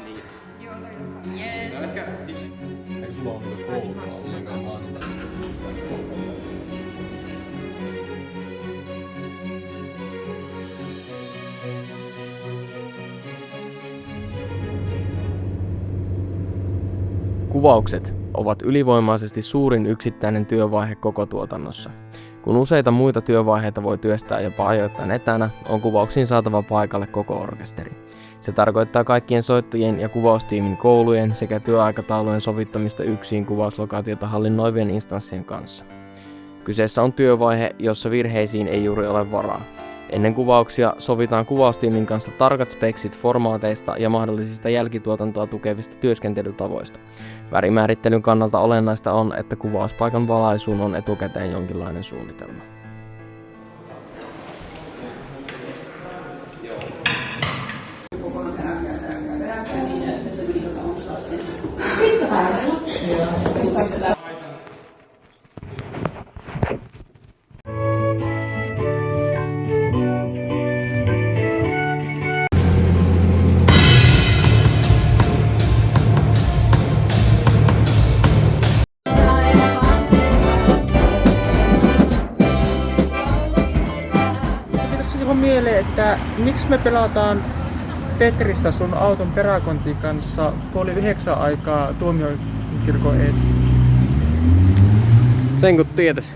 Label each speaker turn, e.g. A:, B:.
A: Niin.
B: Yes.
C: Ei sulla ole niinku koulua ollenkaan antaa.
D: Kuvaukset ovat ylivoimaisesti suurin yksittäinen työvaihe koko tuotannossa. Kun useita muita työvaiheita voi työstää jopa ajoittain etänä, on kuvauksiin saatava paikalle koko orkesteri. Se tarkoittaa kaikkien soittajien ja kuvaustiimin koulujen sekä työaikataulujen sovittamista yksin kuvauslokaatiota hallinnoivien instanssien kanssa. Kyseessä on työvaihe, jossa virheisiin ei juuri ole varaa. Ennen kuvauksia sovitaan kuvaustiimin kanssa tarkat speksit formaateista ja mahdollisista jälkituotantoa tukevista työskentelytavoista. Värimäärittelyn kannalta olennaista on, että kuvauspaikan valaisuun on etukäteen jonkinlainen suunnitelma.
E: Tuliko mieleen, että miksi me pelataan Tetristä sun auton peräkontin kanssa 8:30 aikaa Tuomiokirkon eessä?
D: Sen kun tietäis.